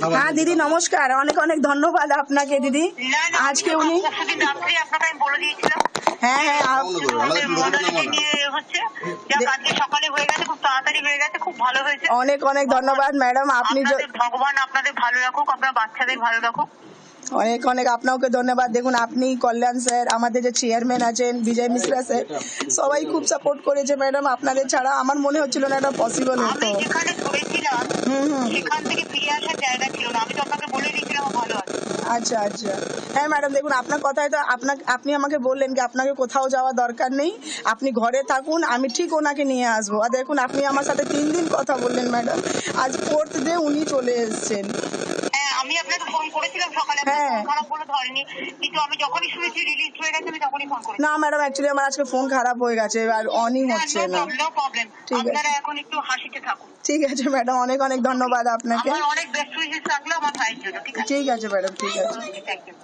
হ্যাঁ দিদি নমস্কার, অনেক অনেক ধন্যবাদ আপনাকে দিদি। আজকে উনি হ্যাঁ হ্যাঁ অনেক অনেক ধন্যবাদ ম্যাডাম, আপনি ভগবান আপনাদের ভালো রাখুক, আপনার বাচ্চাদের ভালো রাখুক। অনেক অনেক আপনাকে ধন্যবাদ। দেখুন আপনি, কল্যাণ স্যার, আমাদের যে চেয়ারম্যান আছেন বিজয় মিশ্রা স্যার, সবাই খুব সাপোর্ট করেছে ম্যাডাম। আপনাদের ছাড়া আমার মনে হচ্ছিল না এটা পসিবল হতো। সেখান থেকে ফিরে আসার জায়গা ছিল না, আমি তো আপনাকে বলে দিয়েছিলাম ভালো আছে। আচ্ছা আচ্ছা হ্যাঁ ম্যাডাম, দেখুন আপনার কথায় তো আপনি আমাকে বললেন কি আপনাকে কোথাও যাওয়া দরকার নেই, আপনি ঘরে থাকুন, আমি ঠিক ওনাকে নিয়ে আসবো। আর দেখুন আপনি আমার সাথে 3 দিন কথা বললেন ম্যাডাম, আজ 4th ডে উনি চলে এসেছেন। আমি আপনাকে ফোন করেছিলাম সকালে, খারাপ বলে ধরেনি, কিন্তু আমি যখনই শুনেছি রিলিজ হয়ে গেছে আমি তখনই ফোন করেছি। না ম্যাডাম, অ্যাকচুয়ালি আমার আজকে ফোন খারাপ হয়ে গেছে আর অনই হচ্ছে না। নো প্রবলেম, আপনারা এখন একটু হাসিতে থাকুন। ঠিক আছে ম্যাডাম, অনেক অনেক ধন্যবাদ আপনাকে। আমার অনেক বেস্ট উইশেস থাকলো আমার ভাইয়ের জন্য। ঠিক আছে ম্যাডাম, ঠিক আছে, থ্যাংক ইউ।